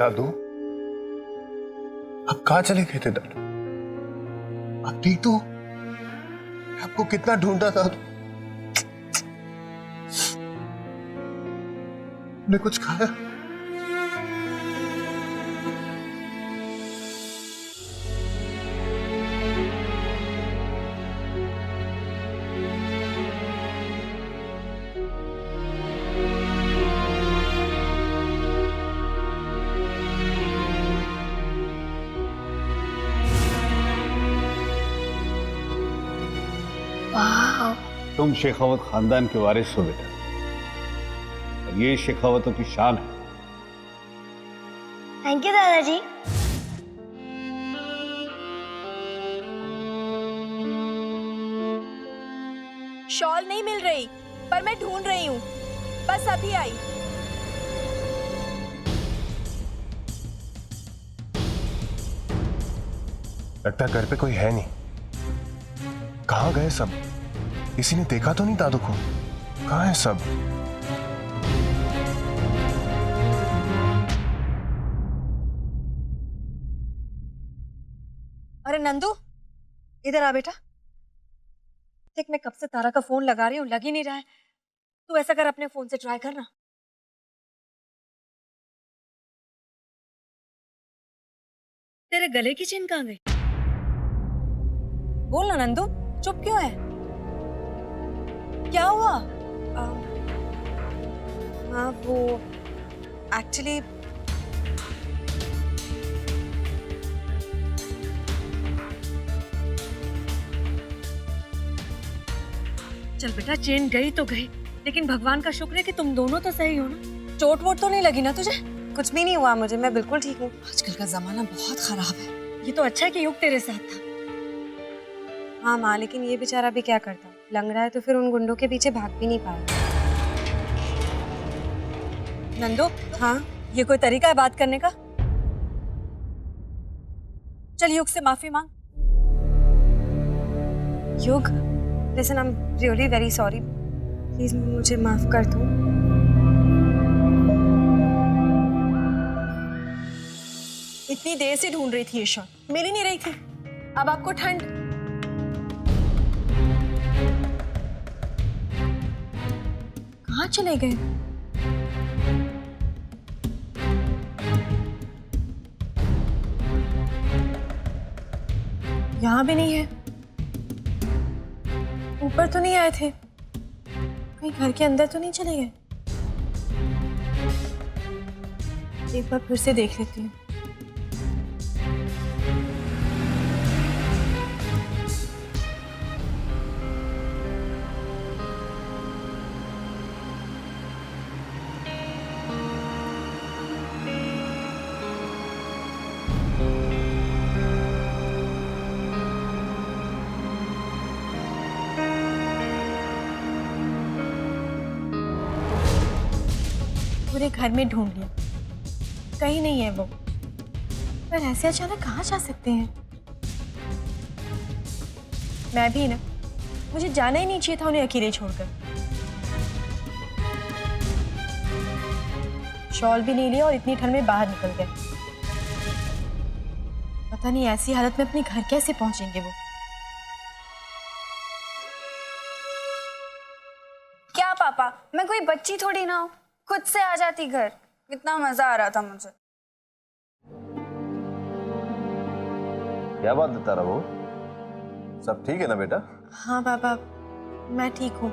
दादू, आप कहाँ चले गए थे दादू? आप ठीक तो? आपको कितना ढूंढा दादू। ने कुछ खाया? तुम शेखावत खानदान के वारिस हो बेटा, और ये शेखावतों की शान है। थैंक यू दादाजी। शॉल नहीं मिल रही, पर मैं ढूंढ रही हूँ, बस अभी आई। लगता है घर पे कोई है नहीं। कहाँ गए सब? किसी ने देखा तो नहीं दादू को? कहाँ है सब? अरे नंदू, इधर आ बेटा। देख, मैं कब से तारा का फोन लगा रही हूँ, लग ही नहीं रहा है। तू ऐसा कर, अपने फोन से ट्राई करना। तेरे गले की चेन कहाँ गई? बोल ना नंदू, चुप क्यों है? क्या हुआ? हाँ वो एक्चुअली चल बेटा, चेन गई तो गई, लेकिन भगवान का शुक्र है कि तुम दोनों तो सही हो ना। चोट वोट तो नहीं लगी ना तुझे? कुछ भी नहीं हुआ मुझे, मैं बिल्कुल ठीक हूँ। आजकल का जमाना बहुत खराब है। ये तो अच्छा है कि युग तेरे साथ था। हाँ माँ, लेकिन ये बेचारा भी क्या करता, लंगड़ा है तो फिर उन गुंडों के पीछे भाग भी नहीं पाया। नंदू, हाँ ये कोई तरीका है बात करने का? चल युग से माफी मांग। युग, listen, I am really very sorry, please मुझे माफ कर दो। इतनी देर से ढूंढ रही थी ये शॉल, मिल ही नहीं रही थी। अब आपको ठंड। कहाँ चले गए? यहाँ भी नहीं है। ऊपर तो नहीं आए थे? कहीं घर के अंदर तो नहीं चले गए? एक बार फिर से देख लेती हूँ। पूरे घर में ढूंढ लिया, कहीं नहीं है वो। पर ऐसे अचानक कहाँ जा सकते हैं? मैं भी ना, मुझे जाना ही नहीं चाहिए था उन्हें अकेले छोड़कर। शॉल भी नहीं लिया और इतनी ठंड में बाहर निकल गए। पता नहीं ऐसी हालत में अपने घर कैसे पहुंचेंगे वो। क्या पापा, मैं कोई बच्ची थोड़ी ना हूँ, खुद से आ जाती घर। कितना मजा आ रहा था मुझे। क्या बात बता रहा वो? सब ठीक है ना बेटा? हाँ पापा, मैं ठीक हूँ।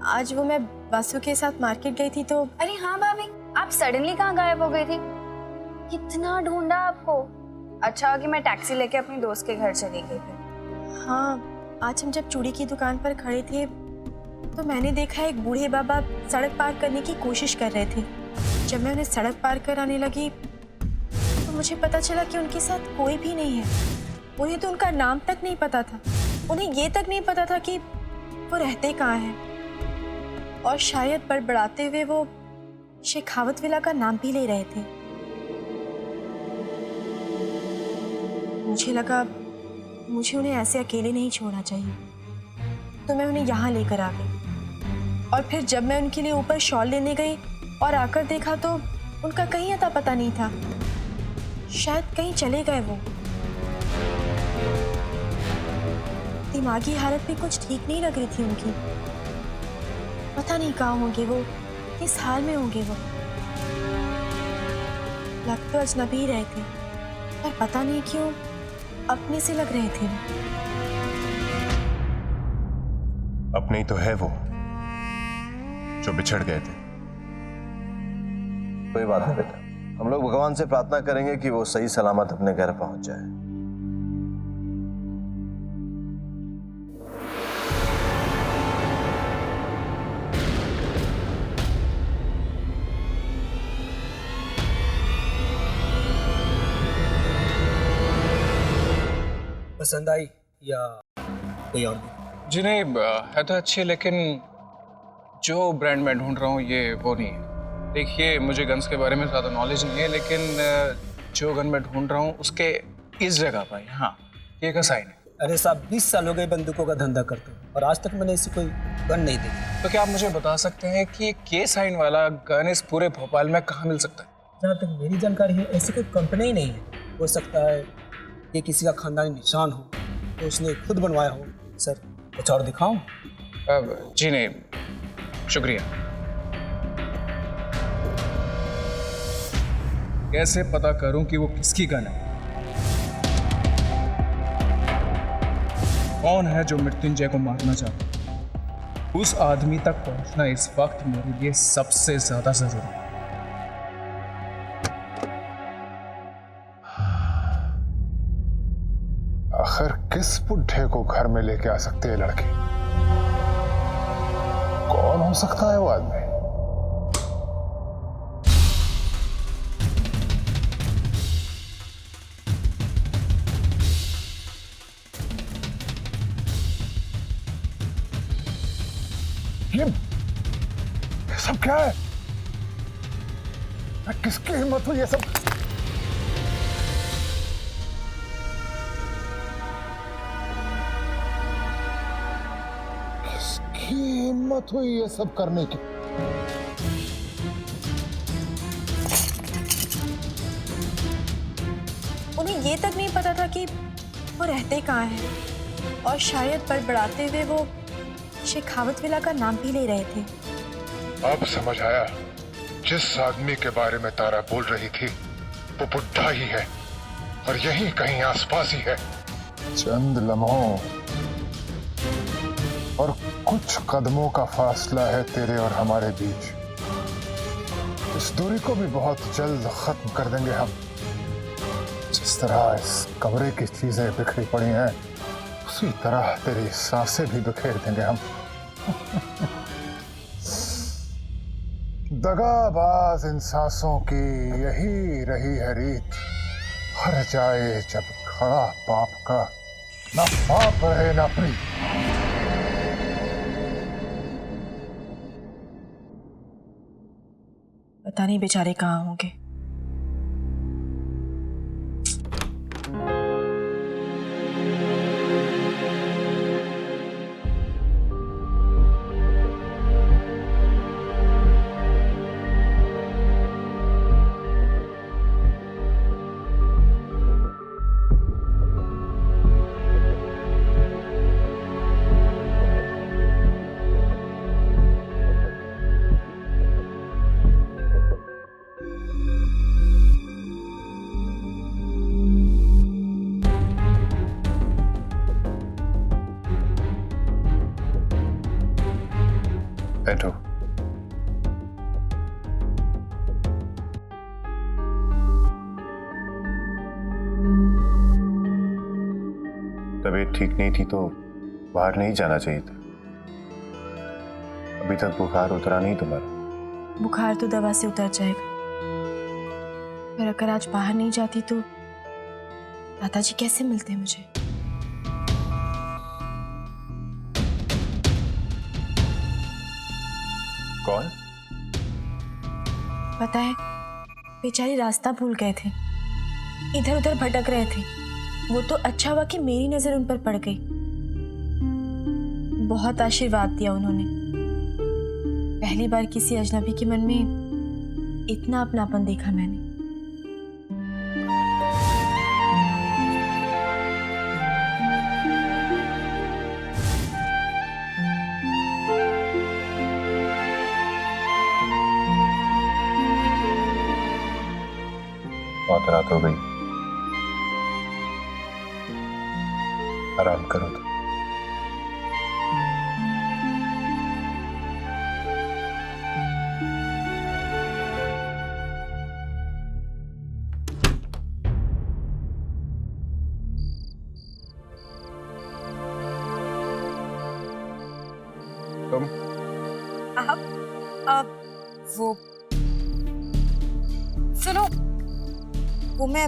आज वो मैं वासु के साथ मार्केट गई थी तो। अरे हाँ भाभी, आप सडनली कहाँ गायब हो गई थी? कितना ढूंढा आपको। अच्छा कि मैं टैक्सी लेके अपनी दोस्त के घर चली गई थी। हाँ, आज हम जब चूड़ी की दुकान पर खड़े थे तो मैंने देखा एक बूढ़े बाबा सड़क पार करने की कोशिश कर रहे थे। जब मैं उन्हें सड़क पार कराने लगी तो मुझे पता चला कि उनके साथ कोई भी नहीं है। उन्हें तो उनका नाम तक नहीं पता था। उन्हें ये तक नहीं पता था कि वो रहते कहाँ हैं। और शायद बड़बड़ाते हुए वो शेखावत विला का नाम भी ले रहे थे। मुझे लगा मुझे उन्हें ऐसे अकेले नहीं छोड़ना चाहिए, तो मैं उन्हें यहाँ लेकर आ गई। और फिर जब मैं उनके लिए ऊपर शॉल लेने गई और आकर देखा तो उनका कहीं अता पता नहीं था। शायद कहीं चले गए वो। दिमागी हालत भी कुछ ठीक नहीं लग रही थी उनकी। पता नहीं कहाँ होंगे वो, किस हाल में होंगे वो। लग तो अजनबी रहे थे, पर पता नहीं क्यों अपने से लग रहे थे वो। अपने ही तो है वो जो बिछड़ गए थे। कोई बात नहीं बेटा, हम लोग भगवान से प्रार्थना करेंगे कि वो सही सलामत अपने घर पहुंच जाए। पसंद आई या कोई और भी? जी नहीं, है तो अच्छी, लेकिन जो ब्रांड मैं ढूंढ रहा हूँ ये वो नहीं है। देखिए, मुझे गन्स के बारे में ज़्यादा नॉलेज नहीं है, लेकिन जो गन मैं ढूंढ रहा हूँ उसके इस जगह पर यहाँ ये का साइन है। अरे साहब, 20 साल हो गए बंदूकों का धंधा करते हैं और आज तक मैंने ऐसी कोई गन नहीं देखी। तो क्या आप मुझे बता सकते हैं कि के साइन वाला गन इस पूरे भोपाल में कहाँ मिल सकता है? जहाँ तक मेरी जानकारी है ऐसी कोई कंपनी ही नहीं है। हो सकता है ये किसी का खानदानी निशान हो तो उसने खुद बनवाया हो। सर, कुछ और दिखाऊं? जी नहीं, शुक्रिया। कैसे पता करूं कि वो किसकी गन है? कौन है जो मृत्युंजय को मारना चाहता है? उस आदमी तक पहुंचना इस वक्त मेरे लिए सबसे ज्यादा जरूरी है। आखिर किस बुढ़े को घर में लेके आ सकते हैं लड़के? कौन हो सकता है वो आदमी? ये सब क्या है? किसकी हिम्मत हुई ये सब? किसकी हिम्मत हुई ये सब करने की? उन्हें ये तक नहीं पता था कि वो रहते कहाँ हैं, और शायद बड़बड़ाते हुए वो शेखावत विला का नाम भी ले रहे थे। अब समझ आया, जिस आदमी के बारे में तारा बोल रही थी वो बुढ़ा ही है और यहीं कहीं आसपास ही है। चंद लम्हों और कुछ कदमों का फासला है तेरे और हमारे बीच। इस दूरी को भी बहुत जल्द खत्म कर देंगे हम। जिस तरह इस कमरे की चीजें बिखरी पड़ी हैं, उसी तरह तेरी सांसें भी बिखेर देंगे हम। दगाबाज इन सांसों की यही रही है रीत। हर जाए जब खड़ा पाप का, ना पाप रहे ना प्रीत। पता नहीं बेचारे कहाँ होंगे। बैठो। तबीयत ठीक नहीं थी तो बाहर नहीं जाना चाहिए था। अभी तक बुखार उतरा नहीं तुम्हारा। बुखार तो दवा से उतर जाएगा, पर अगर आज बाहर नहीं जाती तो दादाजी कैसे मिलते मुझे? कौन? पता है, बेचारी रास्ता भूल गए थे, इधर उधर भटक रहे थे। वो तो अच्छा हुआ कि मेरी नजर उन पर पड़ गई। बहुत आशीर्वाद दिया उन्होंने। पहली बार किसी अजनबी के मन में इतना अपनापन देखा मैंने। बहुत रात हो गई, आराम करो तो। तुम अब वो सुनो, वो मैं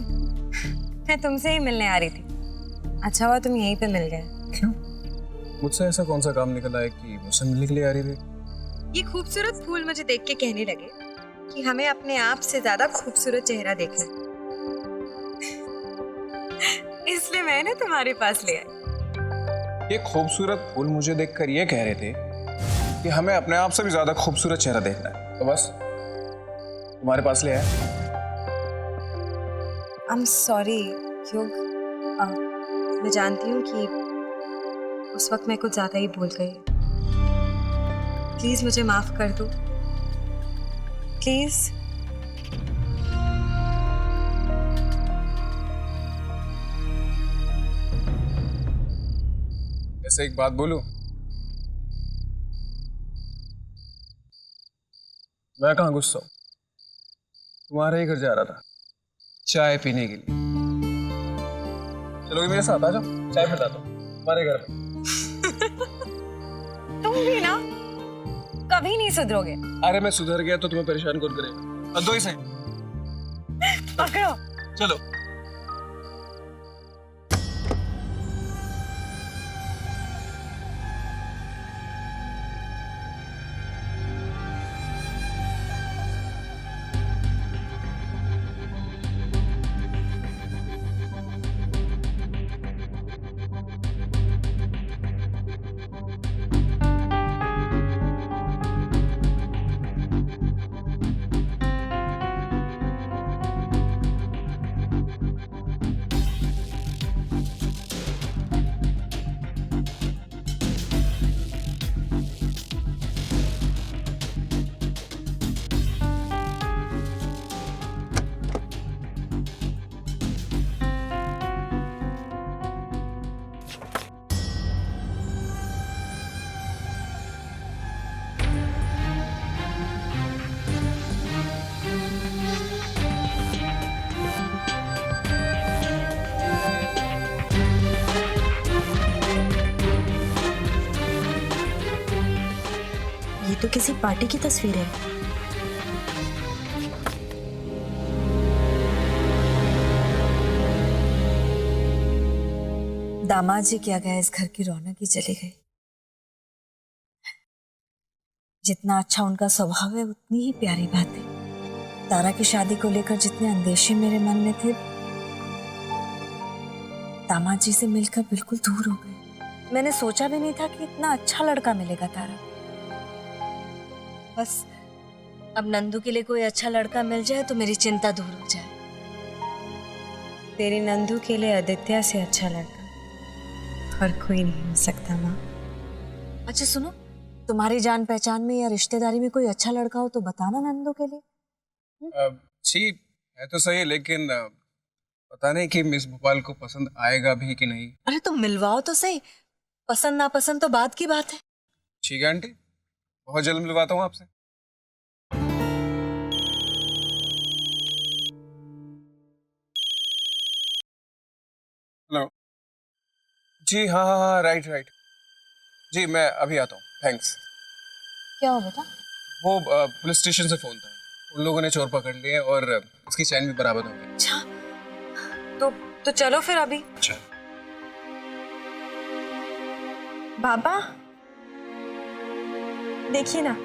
तुमसे ही मिलने आ रही थी। अच्छा हुआ तुम यहीं पे मिल गए। क्यों? मुझसे ऐसा कौन सा काम निकला है कि मुझसे मिलने के लिए आ रही थी? ये खूबसूरत फूल मुझे देख के कहने लगे कि हमें अपने आप से ज्यादा खूबसूरत चेहरा देखना है। इसलिए मैंने तुम्हारे पास ले आई। ये खूबसूरत फूल मुझे देखकर ये कह रहे थे कि हमें अपने आप से भी ज्यादा खूबसूरत चेहरा देखना है, तो बस तुम्हारे पास ले आया। आई एम सॉरी युग, मैं जानती हूँ कि उस वक्त मैं कुछ ज्यादा ही भूल गई। प्लीज मुझे माफ कर दो, प्लीज। ऐसे एक बात बोलूं, मैं कहाँ गुस्सा हूं, तुम्हारे ही घर जा रहा था चाय पीने के लिए। चलोगे मेरे साथ? आ जाओ, चाय पिलाता हूं तुम्हारे घर में। तुम भी ना कभी नहीं सुधरोगे। अरे मैं सुधर गया तो तुम्हें परेशान कौन करेगा? दो ही से पकड़ो। चलो। ये तो किसी पार्टी की तस्वीर है। दामाद जी क्या गया, इस घर की रौनक ही चली गई। जितना अच्छा उनका स्वभाव है उतनी ही प्यारी बात है। तारा की शादी को लेकर जितने अंदेशे मेरे मन में थे, दामाद जी से मिलकर बिल्कुल दूर हो गए। मैंने सोचा भी नहीं था कि इतना अच्छा लड़का मिलेगा तारा। बस अब नंदू के लिए कोई अच्छा लड़का मिल जाए तो मेरी चिंता दूर हो जाए। तेरी नंदू के लिए आदित्य से अच्छा लड़का और कोई नहीं हो सकता माँ। अच्छा सुनो, तुम्हारी जान पहचान में या रिश्तेदारी में कोई अच्छा लड़का हो तो बताना नंदू के लिए। जी है तो सही, लेकिन पता नहीं कि मिस भोपाल को पसंद आएगा भी कि नहीं। अरे तुम मिलवाओ तो सही, पसंद नापसंद तो बात की बात है। ठीक है आंटी, बहुत जल्द मिलवाता हूँ आपसे। हेलो जी, हाँ हाँ हाँ, राइट राइट जी, मैं अभी आता हूँ, थैंक्स। क्या हो बेटा? वो पुलिस स्टेशन से फोन था, उन लोगों ने चोर पकड़ लिए और उसकी चैन भी बरामद हो गई। अच्छा तो चलो फिर अभी। अच्छा बाबा देखिए ना,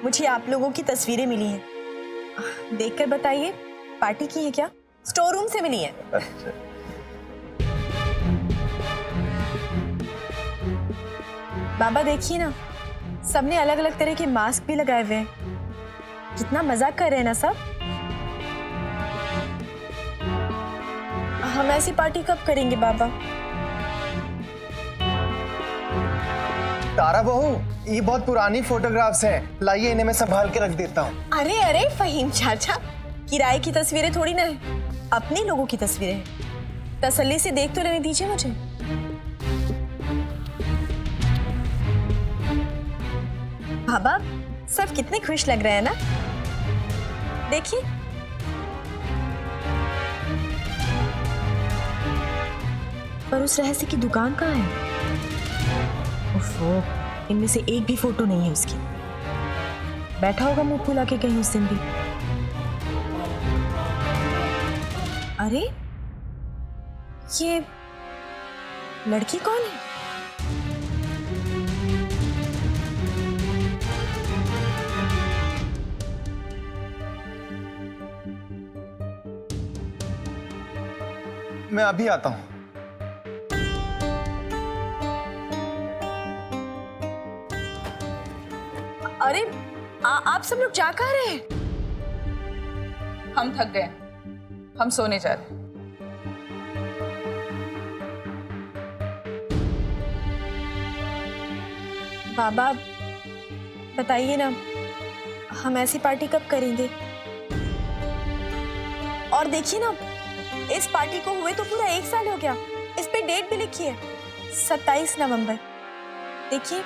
मुझे आप लोगों की तस्वीरें मिली हैं। देखकर बताइए, पार्टी की है क्या? स्टोर रूम से मिली है। बाबा देखिए ना, सबने अलग अलग तरह के मास्क भी लगाए हुए हैं। कितना मजाक कर रहे हैं ना सब। हम ऐसी पार्टी कब करेंगे बाबा? तारा बहू, ये बहुत पुरानी फोटोग्राफ्स हैं, लाइए इन्हें मैं संभाल के रख देता हूँ। अरे अरे फहीम चाचा, किराए की तस्वीरें थोड़ी ना है, अपने लोगों की तस्वीरें हैं। तसल्ली से देख तो लेने दीजिए मुझे। बाबा, सब कितने खुश लग रहे हैं ना, देखिए। पर उस रहस्य की दुकान कहाँ है? ओफो, इनमें से एक भी फोटो नहीं है उसकी। बैठा होगा मुंह फुला के कहीं उस दिन भी। अरे ये लड़की कौन है? मैं अभी आता हूँ। अरे आप सब लोग जा कहाँ रहे हैं? हम थक गए, हम सोने जा रहे हैं। बाबा बताइए ना, हम ऐसी पार्टी कब करेंगे? और देखिए ना, इस पार्टी को हुए तो पूरा 1 साल हो गया। इस पे डेट भी लिखी है, 27 नवंबर। देखिए।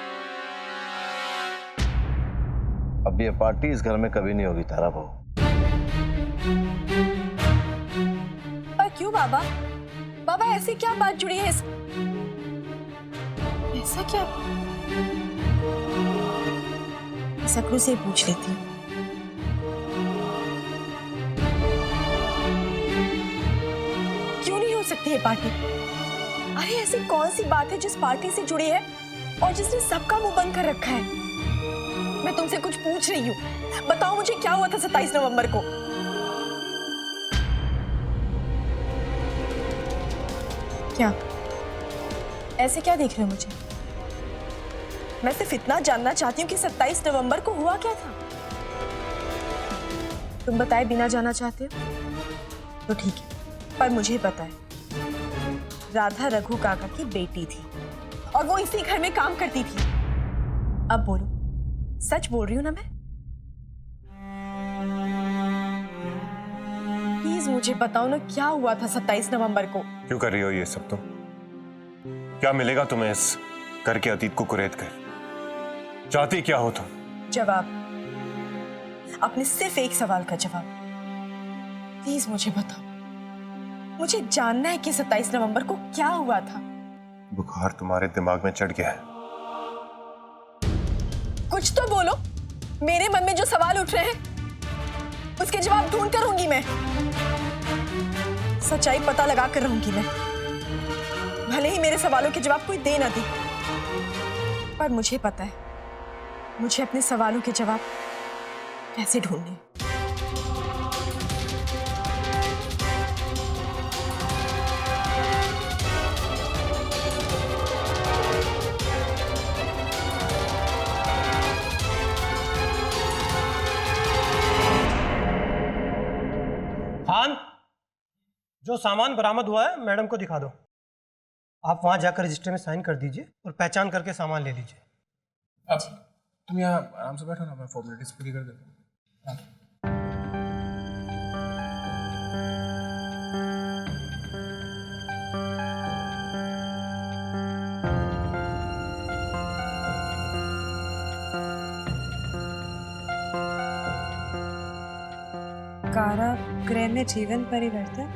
अब ये पार्टी इस घर में कभी नहीं होगी तारा बहू। पर क्यों बाबा? बाबा ऐसी क्या बात जुड़ी है ऐसा क्या? सकरू से पूछ लेती हूँ। क्यों नहीं हो सकती है पार्टी? अरे ऐसी कौन सी बात है जिस पार्टी से जुड़ी है और जिसने सबका मुंह बंद कर रखा है? मैं तुमसे कुछ पूछ रही हूँ, बताओ मुझे क्या हुआ था 27 नवंबर को? क्या ऐसे क्या देख रहे हो मुझे? मैं सिर्फ इतना जानना चाहती हूँ कि 27 नवंबर को हुआ क्या था। तुम बताए बिना जाना चाहते हो तो ठीक है, पर मुझे पता है राधा रघु काका की बेटी थी और वो इसी घर में काम करती थी। अब बोलो, सच बोल रही हूँ ना मैं? प्लीज मुझे बताओ ना, क्या हुआ था 27 नवंबर को? क्यों कर रही हो ये सब तुम? क्या मिलेगा तुम्हें इस घर के अतीत को कुरेद कर? चाहती क्या हो तुम? जवाब, अपने सिर्फ एक सवाल का जवाब। प्लीज मुझे बताओ, मुझे जानना है कि 27 नवंबर को क्या हुआ था। बुखार तुम्हारे दिमाग में चढ़ गया है। कुछ तो बोलो, मेरे मन में जो सवाल उठ रहे हैं उसके जवाब ढूंढ कर रहूंगी मैं। सच्चाई पता लगा कर रहूंगी मैं, भले ही मेरे सवालों के जवाब कोई दे ना दे। पर मुझे पता है मुझे अपने सवालों के जवाब कैसे ढूंढने। खान, जो सामान बरामद हुआ है मैडम को दिखा दो। आप वहां जाकर रजिस्टर में साइन कर दीजिए और पहचान करके सामान ले लीजिए। अब तुम यहाँ आराम से बैठो ना, मैं फॉर्मेलिटीज पूरी कर देता हूँ। कारागृह में जीवन परिवर्तन?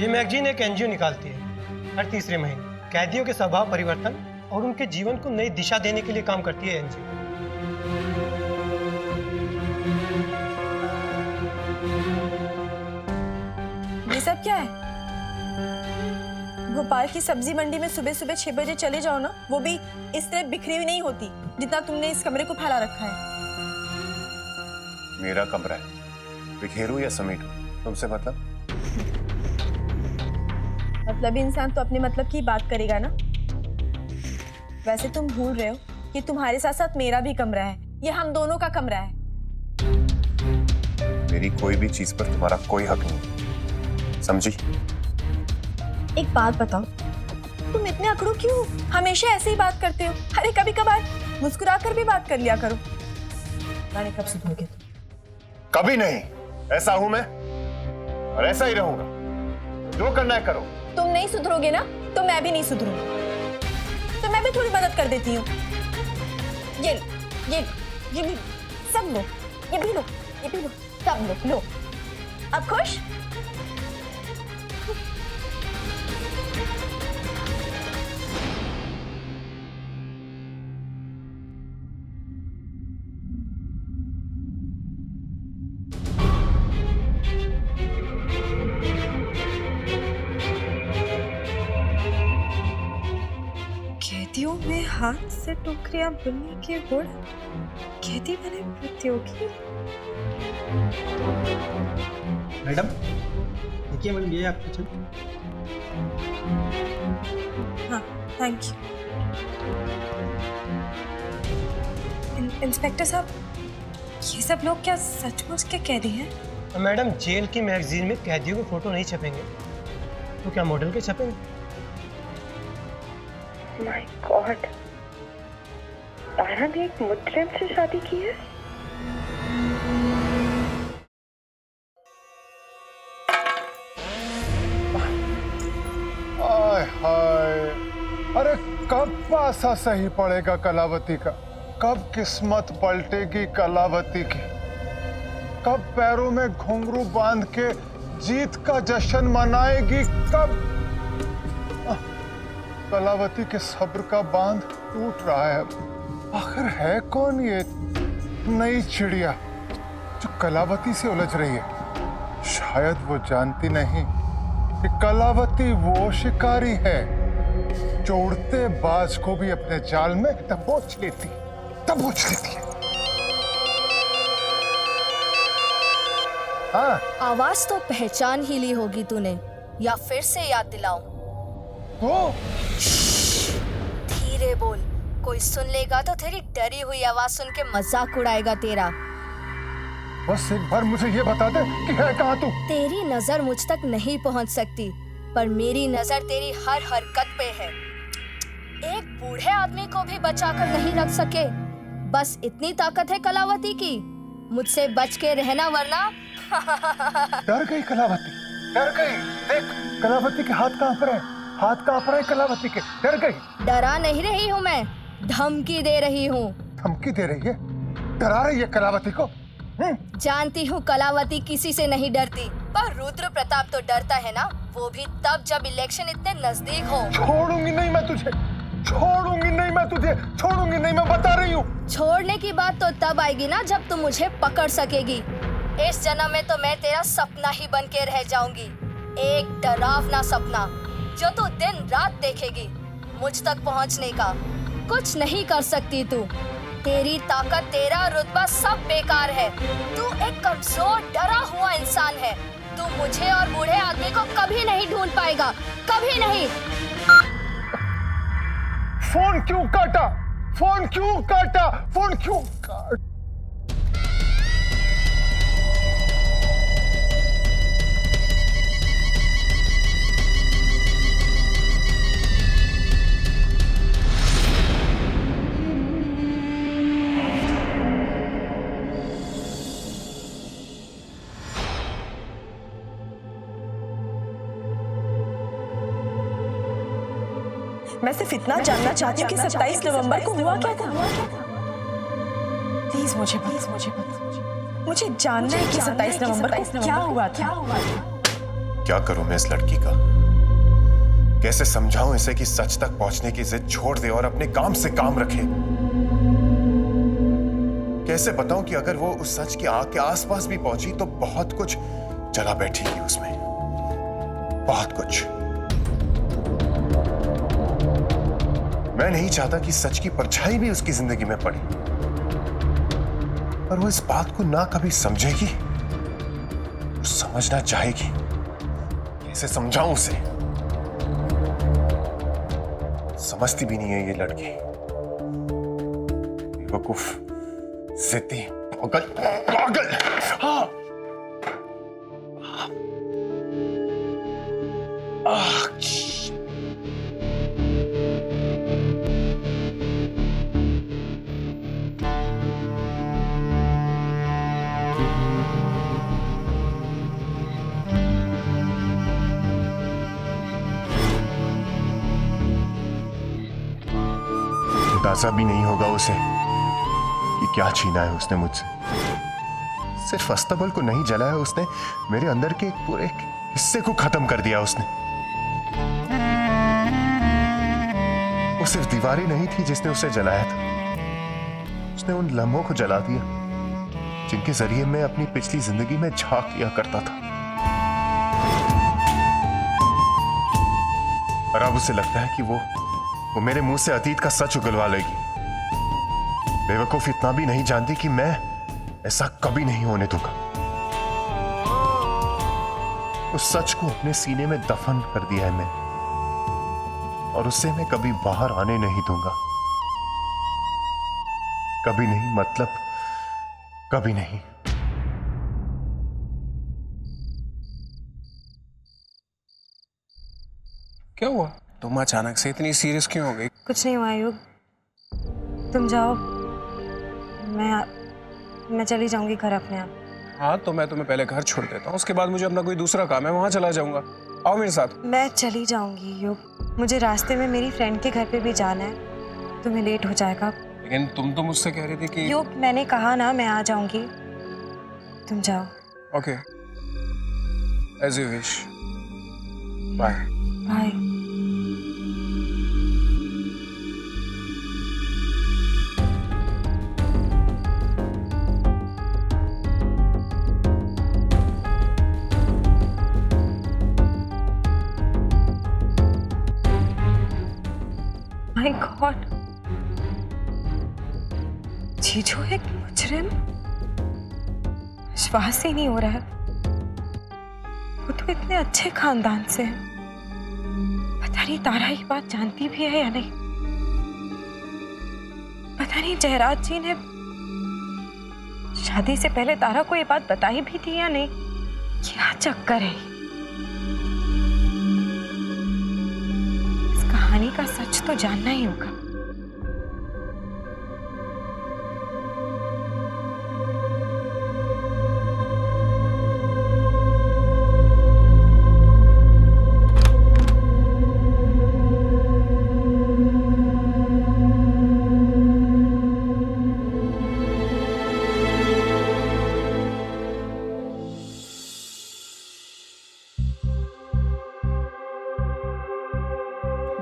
ये मैगजीन एक एनजीओ निकालती है हर तीसरे महीने। कैदियों के स्वभाव परिवर्तन और उनके जीवन को नई दिशा देने के लिए काम करती है एनजीओ। ये सब क्या है? भोपाल की सब्जी मंडी में सुबह सुबह 6 बजे चले जाओ ना, वो भी इस तरह बिखरी हुई नहीं होती जितना तुमने इस कमरे को फैला रखा है। मेरा कमरा है, बिखेरू या समेटू, तुमसे मतलब? मतलब इंसान तो अपने मतलब की बात करेगा ना। वैसे तुम भूल रहे हो कि तुम्हारे साथ साथ मेरा भी कमरा है, ये हम दोनों का कमरा है। मेरी कोई भी चीज पर तुम्हारा कोई हक नहीं, समझी? एक बात बताओ, तुम इतने अकड़ू क्यों? हमेशा ऐसे ही बात करते हो। अरे कभी कभार मुस्कुरा कर भी बात कर लिया करो। मैंने कब सुधरोगे? कभी नहीं। ऐसा हूं मैं और ऐसा ही रहूंगा। जो करना है करो। तुम नहीं सुधरोगे ना तो मैं भी नहीं सुधरूंगी। तो मैं भी थोड़ी मदद कर देती हूँ। ये भी सब लो, ये भी लो, ये भी लो, सब लो। अब खुश? कहतियों में हाथ से टोकरियां बुनने के गुण, कहती बने प्रतियोगी। मैडम देखिए, मैडम ये आपका किचन। हाँ, थैंक यू। इंस्पेक्टर साहब, ये सब लोग क्या सचमुच के कैदी हैं? मैडम, जेल की मैगजीन में कैदियों के फोटो नहीं छपेंगे तो क्या मॉडल के छपेंगे? माय गॉड, तारा ने एक मुजरिम से शादी की है। हाय हाय, अरे कब पासा सही पड़ेगा कलावती का? कब किस्मत पलटेगी कलावती की? कब पैरों में घुंघरू बांध के जीत का जश्न मनाएगी? कब? कलावती के सब्र का बांध टूट रहा है। आखिर है कौन ये नई चिड़िया जो कलावती से उलझ रही है? शायद वो जानती नहीं कि कलावती वो शिकारी है जो उड़ते बाज को भी अपने जाल में दबोच लेती है। हाँ, आवाज तो पहचान ही ली होगी तूने, या फिर से याद दिलाऊं? धीरे बोल, कोई सुन लेगा तो तेरी डरी हुई आवाज सुन के मजाक उड़ाएगा तेरा। बस एक बार मुझे ये बता दे कि है कहाँ तू? तेरी नजर मुझ तक नहीं पहुंच सकती, पर मेरी नजर तेरी हर हरकत पे है। एक बूढ़े आदमी को भी बचाकर नहीं रख सके, बस इतनी ताकत है कलावती की। मुझसे बच के रहना, वरना डर गई कलावती, डर गई। देख, कलावती के हाथ कांप रहे हैं, हाथ कांप रहे हैं कलावती के। डर गई। डरा नहीं रही हूँ मैं, धमकी दे रही हूँ। धमकी दे रही है? डरा रही है कलावती को? जानती हूँ कलावती किसी से नहीं डरती, पर रुद्र प्रताप तो डरता है ना, वो भी तब जब इलेक्शन इतने नजदीक हो। छोड़ूंगी नहीं मैं तुझे, छोड़ूंगी नहीं मैं तुझे, छोड़ूंगी नहीं, मैं बता रही हूँ। छोड़ने की बात तो तब आएगी ना जब तू मुझे पकड़ सकेगी। इस जन्म में तो मैं तेरा सपना ही बन के रह जाऊंगी, एक डरावना सपना जो तू दिन रात देखेगी। मुझ तक पहुंचने का कुछ नहीं कर सकती तू। तेरी ताकत, तेरा रुतबा सब बेकार है। तू एक कमजोर डरा हुआ इंसान है। तू मुझे और बूढ़े आदमी को कभी नहीं ढूंढ पाएगा, कभी नहीं। फोन क्यों काटा? फोन क्यों काटा? फोन क्यों काटा? मैं सिर्फ इतना जानना चाहती हूँ कि 27 नवंबर को हुआ क्या था। प्लीज मुझे मुझे जानना है कि 27 नवंबर को क्या हुआ था। क्या करूं मैं इस लड़की का? कैसे समझाऊं इसे कि सच तक पहुंचने की जिद छोड़ दे और अपने काम से काम रखे? कैसे बताऊं कि अगर वो उस सच की आग के आसपास भी पहुंची तो बहुत कुछ जला बैठेगी उसमें, बहुत कुछ। मैं नहीं चाहता कि सच की परछाई भी उसकी जिंदगी में पड़े, पर वो इस बात को ना कभी समझेगी, वो समझना चाहेगी। कैसे समझाऊं उसे? समझती भी नहीं है ये लड़की। बेवकूफ, जिद्दी, पागल। हाँ, अंदाजा भी नहीं होगा उसे कि क्या छीना है उसने मुझसे। सिर्फ अस्तबल को नहीं जलाया उसने, मेरे अंदर के एक पूरे हिस्से को खत्म कर दिया उसने। वो सिर्फ दीवारें नहीं थी जिसने उसे जलाया था, उसने उन लम्हों को जला दिया जिनके जरिए मैं अपनी पिछली जिंदगी में झांक लिया करता था। और अब उसे लगता है कि वो मेरे मुंह से अतीत का सच उगलवा लेगी। बेवकूफ इतना भी नहीं जानती कि मैं ऐसा कभी नहीं होने दूंगा। उस सच को अपने सीने में दफन कर दिया है मैंने, और उससे मैं कभी बाहर आने नहीं दूंगा। कभी नहीं, मतलब कभी नहीं। क्या हुआ? तुम अचानक से इतनी सीरियस क्यों हो गई? कुछ नहीं हुआ युग, तुम जाओ, मैं चली जाऊंगी घर अपने आप। हाँ तो मैं तुम्हें पहले घर छोड़ देता हूँ, उसके बाद मुझे अपना कोई दूसरा काम है, वहां चला जाऊंगा। आओ मेरे साथ। मैं चली जाऊंगी युग, मुझे रास्ते में मेरी फ्रेंड के घर पे भी जाना है, तुम्हें लेट हो जाएगा। लेकिन तुम तो मुझसे कह रही थी कि युग, मैंने कहा ना मैं आ जाऊंगी, तुम जाओ। Okay, as you wish. Bye bye. My god, जीजू एक मुजरिम? विश्वास ही नहीं हो रहा है, वो तो इतने अच्छे खानदान से है। पता नहीं तारा ये बात जानती भी है या नहीं। पता नहीं जयराज जी ने शादी से पहले तारा को ये बात बताई भी थी या नहीं। क्या चक्कर है? इस कहानी का सच तो जानना ही होगा।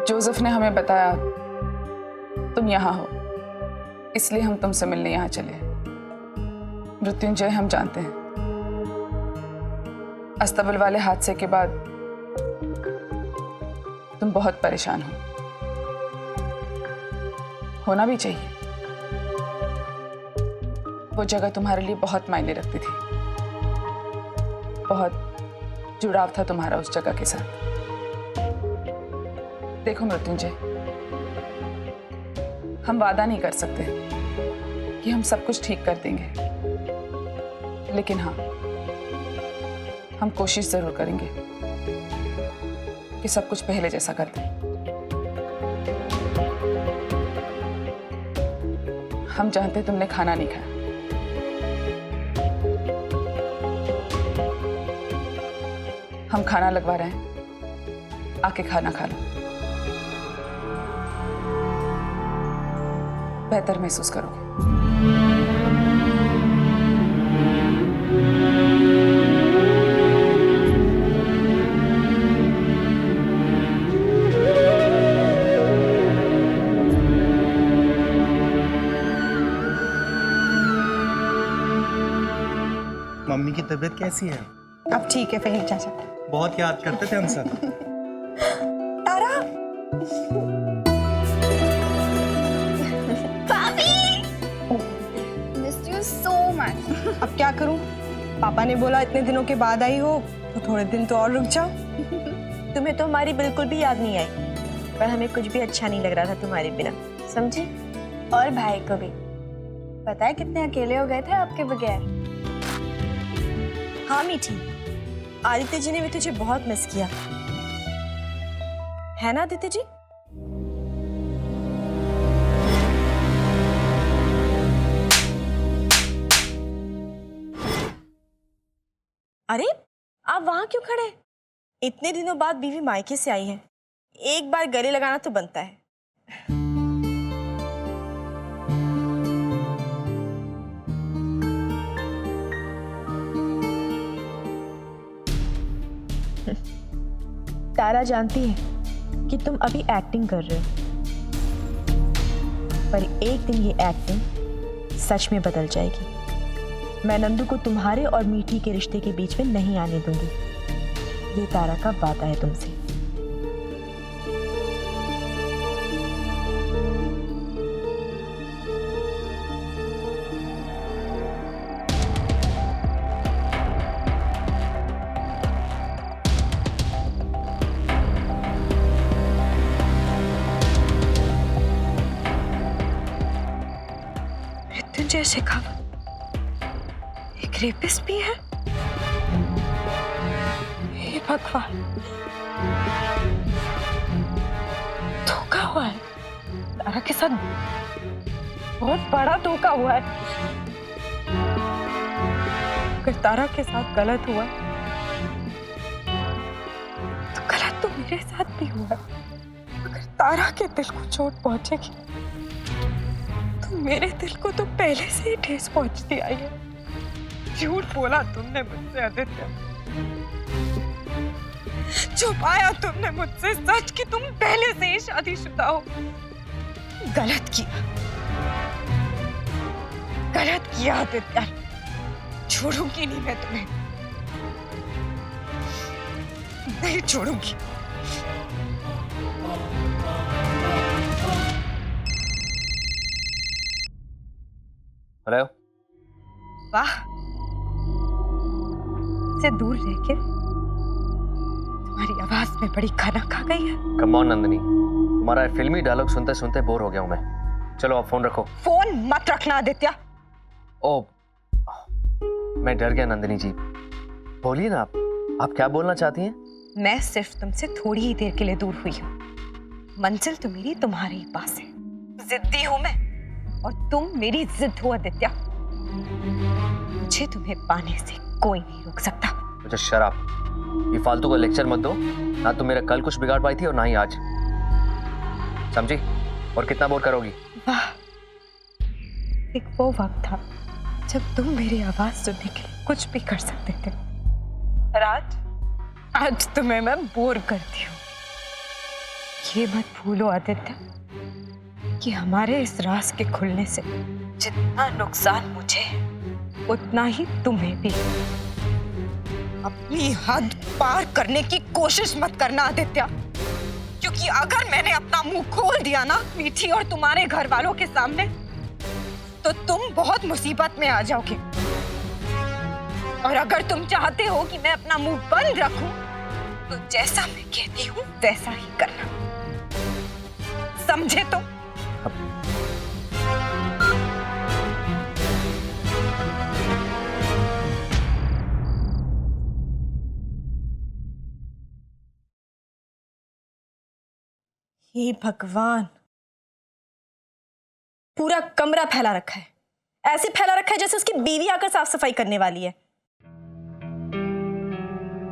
जोसेफ ने हमें बताया तुम यहाँ हो, इसलिए हम तुमसे मिलने यहाँ चले। मृत्युंजय, हम जानते हैं अस्तबल वाले हादसे के बाद तुम बहुत परेशान हो, होना भी चाहिए। वो जगह तुम्हारे लिए बहुत मायने रखती थी, बहुत जुड़ाव था तुम्हारा उस जगह के साथ। देखो मृत्युंजय, हम वादा नहीं कर सकते कि हम सब कुछ ठीक कर देंगे, लेकिन हाँ, हम कोशिश जरूर करेंगे कि सब कुछ पहले जैसा कर दें। हम जानते तुमने खाना नहीं खाया, हम खाना लगवा रहे हैं, आके खाना खा लो, बेहतर महसूस करोगे। मम्मी की तबीयत कैसी है? अब ठीक है फहीम चाचा। बहुत याद करते थे हम सब। तारा, so much. अब क्या करूं? पापा ने बोला इतने दिनों के बाद आई हो तो थोड़े दिन तो और रुक जाओ। तुम्हें तो हमारी बिल्कुल भी याद नहीं आई, पर हमें कुछ भी अच्छा नहीं लग रहा था तुम्हारे बिना, समझी? और भाई को भी। पता है कितने अकेले हो गए थे आपके बगैर? हाँ मीठी, आदित्य जी ने भी तुझे बहुत मिस किया है ना आदित्य जी? अरे आप वहां क्यों खड़े? इतने दिनों बाद बीवी मायके से आई है, एक बार गले लगाना तो बनता है। तारा जानती है कि तुम अभी एक्टिंग कर रहे हो, पर एक दिन ये एक्टिंग सच में बदल जाएगी। मैं नंदू को तुम्हारे और मीठी के रिश्ते के बीच में नहीं आने दूंगी। ये तारा का वादा है तुमसे। मृत्युंजय शेखावत एक रेपिस्ट भी है? हे भगवान, धोखा हुआ है तारा के साथ, बहुत बड़ा धोखा हुआ है। अगर तारा के साथ गलत हुआ तो गलत तो मेरे साथ भी हुआ। अगर तारा के दिल को चोट पहुंचेगी तो मेरे दिल को तो पहले से ही ठेस पहुंचती आई है। झूठ बोला तुमने मुझसे आदित्य, छुपाया तुमने मुझसे सच कि तुम पहले से ही शादीशुदा हो। गलत किया आदित्य, छोड़ूंगी नहीं मैं तुम्हें, नहीं छोड़ूंगी। हेलो। वाह, से दूर रह के तुम्हारी आवाज में बड़ी खनक आ गई है। कम ऑन नंदिनी, तुम्हारा फिल्मी डायलॉग सुनते सुनते बोर हो गया हूं मैं। चलो आप फोन रखो। फोन मत रखना आदित्य। ओ, मैं डर गया नंदिनी जी। बोलिए ना, आप क्या बोलना चाहती हैं? मैं सिर्फ तुमसे थोड़ी ही देर के लिए दूर हुई हूँ। मंजिल तो मेरी तुम्हारे ही पास है। जिद्दी हूं मैं और तुम मेरी जिद हो आदित्य। मुझे तुम्हें पाने से कोई नहीं रोक सकता। मुझे शराब, ये फालतू का लेक्चर मत दो। ना तुम मेरा कल कुछ बिगाड़ पाई थी और ना ही आज, समझी? और कितना बोर करोगी? वाह, एक वो वक्त था जब तुम मेरी आवाज सुनने के लिए कुछ भी कर सकते थे। और आज तुम्हें मैं बोर करती हूँ। ये मत भूलो आदित्य कि हमारे इस राज के खुलने से जितना नुकसान मुझे है उतना ही तुम्हें भी। अपनी हद पार करने की कोशिश मत करना आदित्य, क्योंकि अगर मैंने अपना मुंह खोल दिया ना मीठी और तुम्हारे घर वालों के सामने, तो तुम बहुत मुसीबत में आ जाओगे। और अगर तुम चाहते हो कि मैं अपना मुंह बंद रखूं, तो जैसा मैं कहती हूं वैसा ही करना, समझे? तो हे भगवान, पूरा कमरा फैला रखा है। ऐसे फैला रखा है जैसे उसकी बीवी आकर साफ सफाई करने वाली है।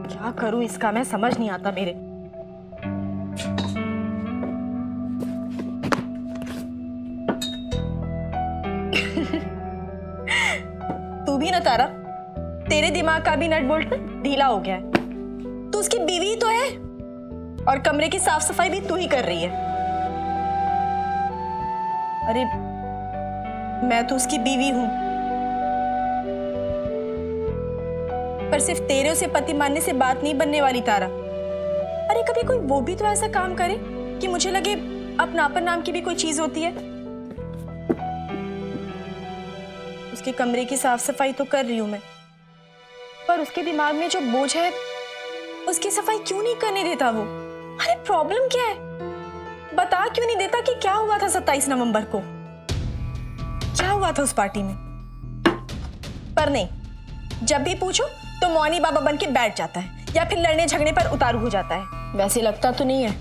क्या करूं इसका मैं समझ नहीं आता मेरे। तू भी ना तारा, तेरे दिमाग का भी नट बोल्ट ढीला हो गया है। तू उसकी बीवी तो है और कमरे की साफ सफाई भी तू ही कर रही है। अरे मैं तो उसकी बीवी हूं, पर सिर्फ तेरे उसे पति मानने से बात नहीं बनने वाली तारा। अरे कभी कोई वो भी तो ऐसा काम करे कि मुझे लगे अपनापन नाम की भी कोई चीज होती है। उसके कमरे की साफ सफाई तो कर रही हूं मैं, पर उसके दिमाग में जो बोझ है उसकी सफाई क्यों नहीं करने देता वो? अरे प्रॉब्लम क्या है? बता क्यों नहीं देता कि क्या हुआ था 27 नवंबर को? क्या हुआ था उस पार्टी में? पर नहीं, जब भी पूछो तो मौनी बाबा बन के बैठ जाता है या फिर लड़ने झगड़ने पर उतारू हो जाता है। वैसे लगता तो नहीं है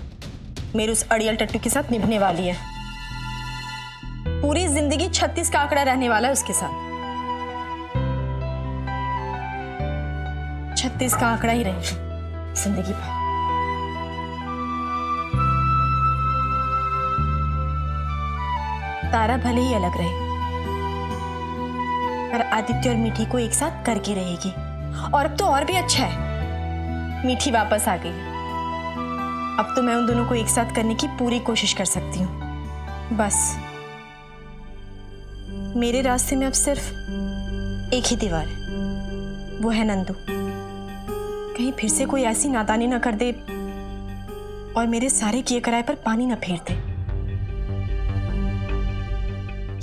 मेरी उस अड़ियल टट्टू के साथ निभने वाली है। पूरी जिंदगी 36 का आंकड़ा रहने वाला है उसके साथ। 36 का आंकड़ा ही रहेगा जिंदगी भर। तारा भले ही अलग रहे पर आदित्य और मीठी को एक साथ करके रहेगी। और अब तो और भी अच्छा है, मीठी वापस आ गई। अब तो मैं उन दोनों को एक साथ करने की पूरी कोशिश कर सकती हूँ। बस मेरे रास्ते में अब सिर्फ एक ही दीवार है, वो है नंदू। कहीं फिर से कोई ऐसी नादानी ना कर दे और मेरे सारे किए कराए पर पानी ना फेर दे।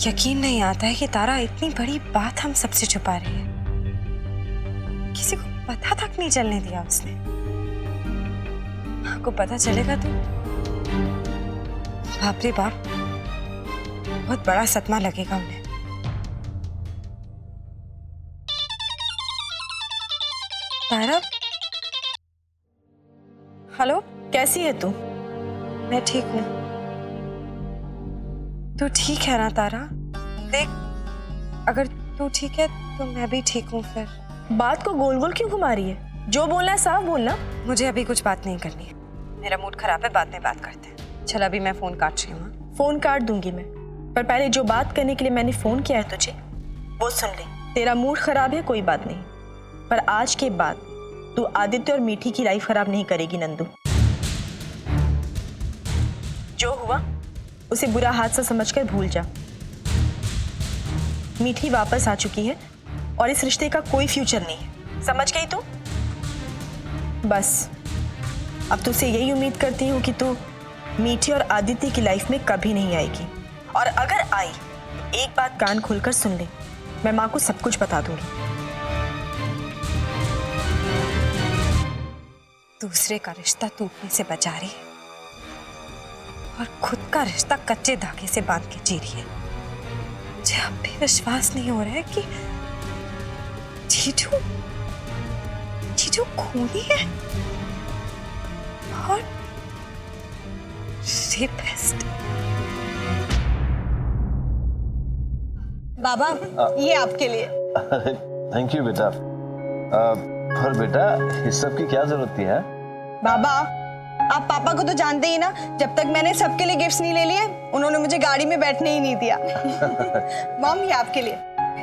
यकीन नहीं आता है कि तारा इतनी बड़ी बात हम सबसे छुपा रही है। किसी को पता तक नहीं चलने दिया उसने। आपको पता चलेगा तो बाप रे बाप, बहुत बड़ा सदमा लगेगा उन्हें। तारा, हेलो, कैसी है तू? मैं ठीक हूँ। तू ठीक है ना तारा? देख, अगर तू ठीक है तो मैं भी ठीक हूँ। फिर बात को गोल गोल क्यों घुमा रही है? जो बोलना है साफ बोलना। मुझे अभी कुछ बात नहीं करनी है, मेरा मूड खराब है, बाद में बात करते हैं। चल अभी मैं फोन काट रही हूँ। फोन काट दूंगी मैं, पर पहले जो बात करने के लिए मैंने फोन किया है तुझे वो सुन ले। तेरा मूड खराब है कोई बात नहीं, पर आज के बाद तू आदित्य और मीठी की लाइफ खराब नहीं करेगी नंदू। जो हुआ उसे बुरा हादसा समझकर भूल जा। मीठी वापस आ चुकी है और इस रिश्ते का कोई फ्यूचर नहीं है, समझ गई तू? बस अब तुझसे यही उम्मीद करती हूँ कि तू मीठी और आदित्य की लाइफ में कभी नहीं आएगी। और अगर आई तो एक बात कान खोलकर सुन ले, मैं माँ को सब कुछ बता दूंगी। दूसरे का रिश्ता टूटने से बचा रही है और खुद का रिश्ता कच्चे धागे से बांध के जी रही है। मुझे अब भी विश्वास नहीं हो रहा है कि जीजू खूनी है और रेपिस्ट। बाबा, ये आपके लिए। थैंक यू बेटा। पर बेटा इस सब की क्या जरूरत थी? है बाबा, आप पापा को तो जानते ही ना, जब तक मैंने सबके लिए गिफ्ट्स नहीं ले लिए उन्होंने मुझे गाड़ी में बैठने ही नहीं दिया। मॉम, ये आपके लिए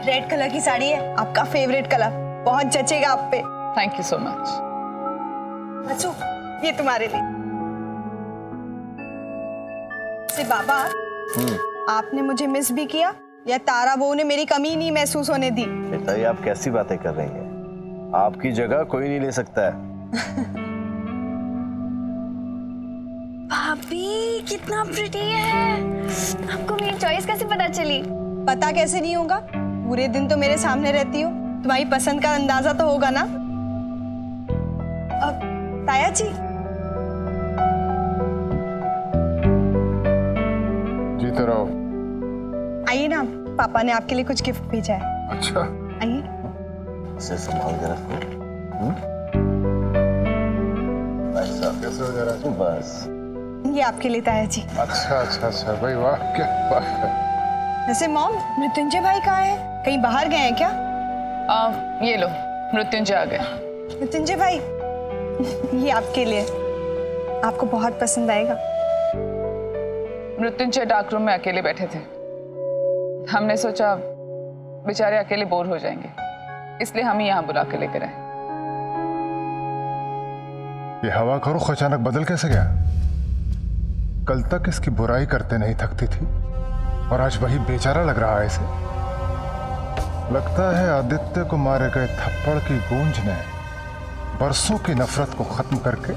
रेड कलर की साड़ी है, आपका फेवरेट कलर, बहुत जचेगा आप पे। Thank you so much. बच्चों, ये तुम्हारे लिए। से बाबा, आपने मुझे मिस भी किया या तारा बहू ने मेरी कमी नहीं महसूस होने दी? बेटा ये आप कैसी बातें कर रही हैं? आपकी जगह कोई नहीं ले सकता है। भाभी कितना प्रिटी है। आपको मेरी चॉइस कैसे पता चली? पता कैसे नहीं होगा, पूरे दिन तो मेरे सामने रहती हो, तुम्हारी पसंद का अंदाजा तो होगा ना। अब ताया जी, जीते रहो। आइए ना, पापा ने आपके लिए कुछ गिफ्ट भेजा है। अच्छा, आइए। इसे संभाल के रखो। ऐसा कैसे हो जा रहा है? बस ये आपके लिए ताया जी। अच्छा अच्छा अच्छा, भाई वाह, क्या बात है। वैसे मॉम, मृत्युंजय भाई कहाँ है? कहीं बाहर गए हैं क्या? ये लो, मृत्युंजय आ गया। मृत्युंजय भाई, ये आपके लिए, आपको बहुत पसंद आएगा। मृत्युंजय डार्क रूम में अकेले बैठे थे, हमने सोचा बेचारे अकेले बोर हो जाएंगे, इसलिए हम ही यहाँ बुला के लेकर आए। ये हवा का रुख अचानक बदल कैसे गया? कल तक इसकी बुराई करते नहीं थकती थी और आज वही बेचारा लग रहा है इसे। लगता है आदित्य को मारे गए थप्पड़ की गूंज ने बरसों की नफरत को खत्म करके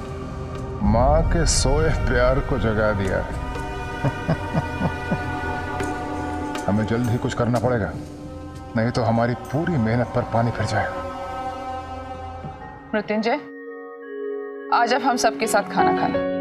मां के सोए प्यार को जगा दिया है। हमें जल्द ही कुछ करना पड़ेगा, नहीं तो हमारी पूरी मेहनत पर पानी फिर जाएगा। मृत्युंजय, आज अब हम सबके साथ खाना खाना।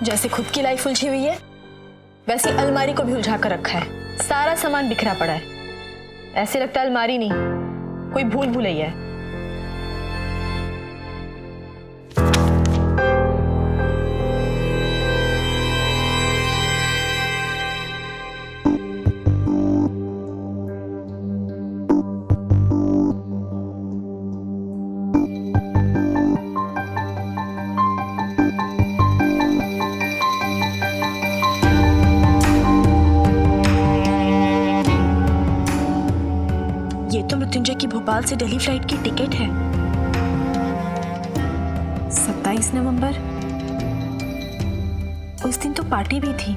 जैसे खुद की लाइफ उलझी हुई है, वैसे अलमारी को भी उलझा कर रखा है। सारा सामान बिखरा पड़ा है। ऐसे लगता है अलमारी नहीं, कोई भूल भुलैया है। ये तो मृत्युंजय की भोपाल से दिल्ली फ्लाइट की टिकट है। 27 नवंबर, उस दिन तो पार्टी भी थी,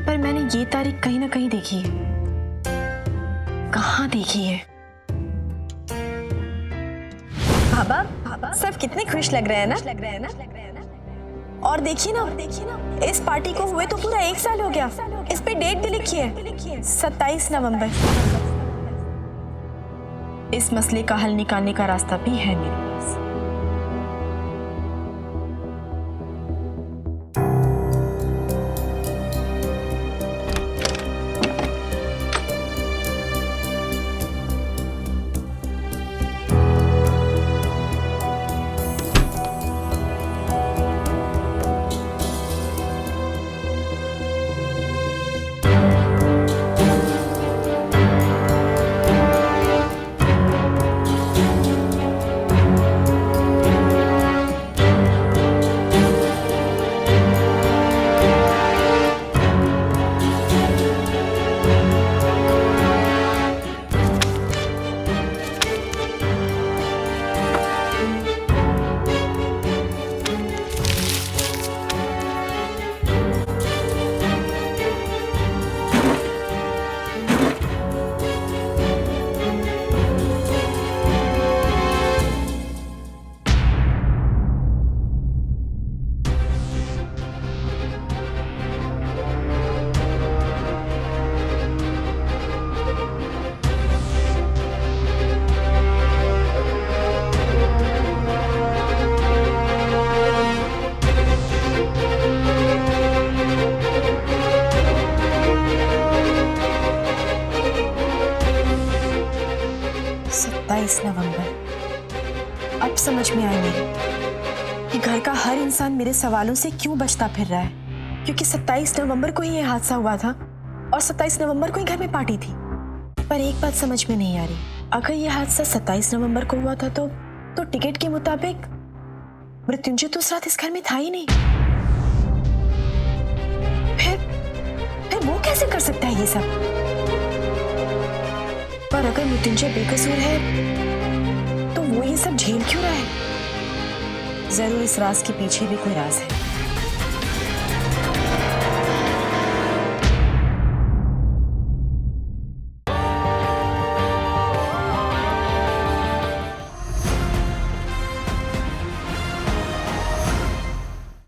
पर मैंने ये तारीख कहीं ना कहीं देखी है। कहाँ देखी है? बाबा, सब कितने खुश लग रहे हैं ना? और देखिए ना, इस पार्टी को हुए तो पूरा 1 साल हो गया। इस पे डेट भी लिखी है, 27 नवंबर। इस मसले का हल निकालने का रास्ता भी है मेरे पास। नवंबर। अब समझ में आया मेरे कि घर का हर इंसान मेरे सवालों से क्यों बचता फिर रहा है, क्योंकि 27 नवंबर को ही ये हादसा हुआ था और 27 नवंबर को ही घर में पार्टी थी। पर एक बात समझ में नहीं आ रही, अगर ये हादसा 27 नवंबर को हुआ था तो टिकट के मुताबिक मृत्युंजय तो उस रात इस घर में था ही नहीं। फिर वो कैसे कर सकता है ये सब? पर अगर मृत्युंजय बेकसूर है तो वो ये सब झेल क्यों रहा है? जरूर इस राज के पीछे भी कोई राज है।